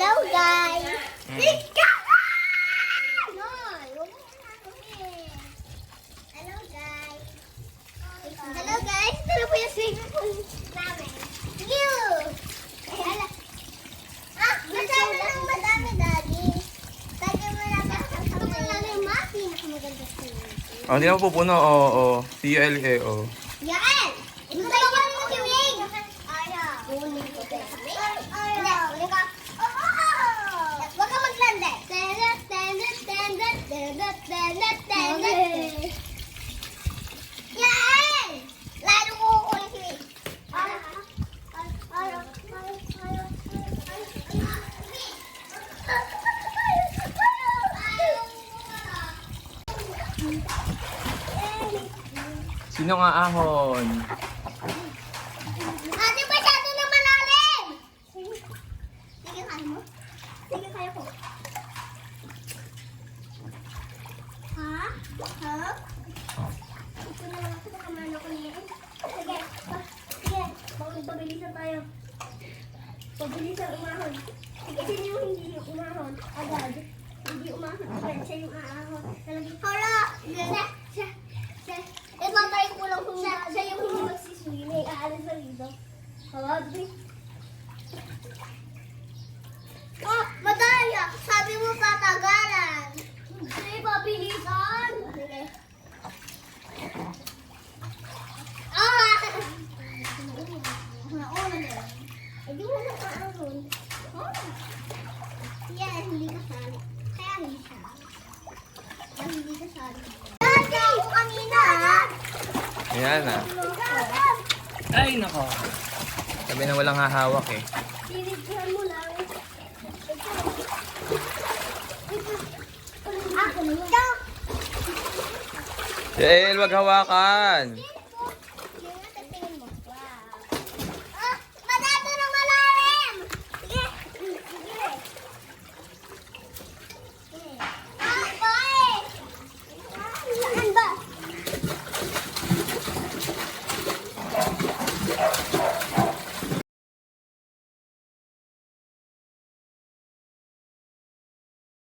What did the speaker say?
Hello guys! Hello guys! Hello guys! Ito na po yung swimming pool namin. You! Masyado lang madami, Daddy. Lagi mo na ba? Ito mo lang yung mga pinakamaganda swimming pool. Oh, hindi na pupuno. Oo. CLA, oh. Yan! Ito na yung mo si Wing! Ayaw! Ulit ko tayo sa Wing? Ayaw! Ulit ka! Huwag ka maglande! Yan! Lalo ko kukunin si Wing! Sino nga ahon? Ate, masyado na malalim! Sige, kaya mo? Sige, kaya ko. Ha? Ha? Ito na lang ako sa kamano ko niya. Sige, sige. Pabilisan tayo. Pabilisan umahon. Sige, sino yung hindi umahon? Agad. Hindi umahon. Agad, siya yung aahon. Hala! Siya. Ipatayin ko lang kung siya yung hindi magsiswimming. Aalis na dito. Hawag din. Oh, madaya! Sabi mo patagalan. Hindi, pabilisan. Sige. Ah! Hindi mo na paahon. Oh. Yan, hindi kasali. Kaya hindi siya. Kaya hindi kasali. Dati ako kanina. Ayan ah. Ay, nako. Sabi na walang hahawak eh. Sinigyan mo lang. Ito. Jael, wag hawakan.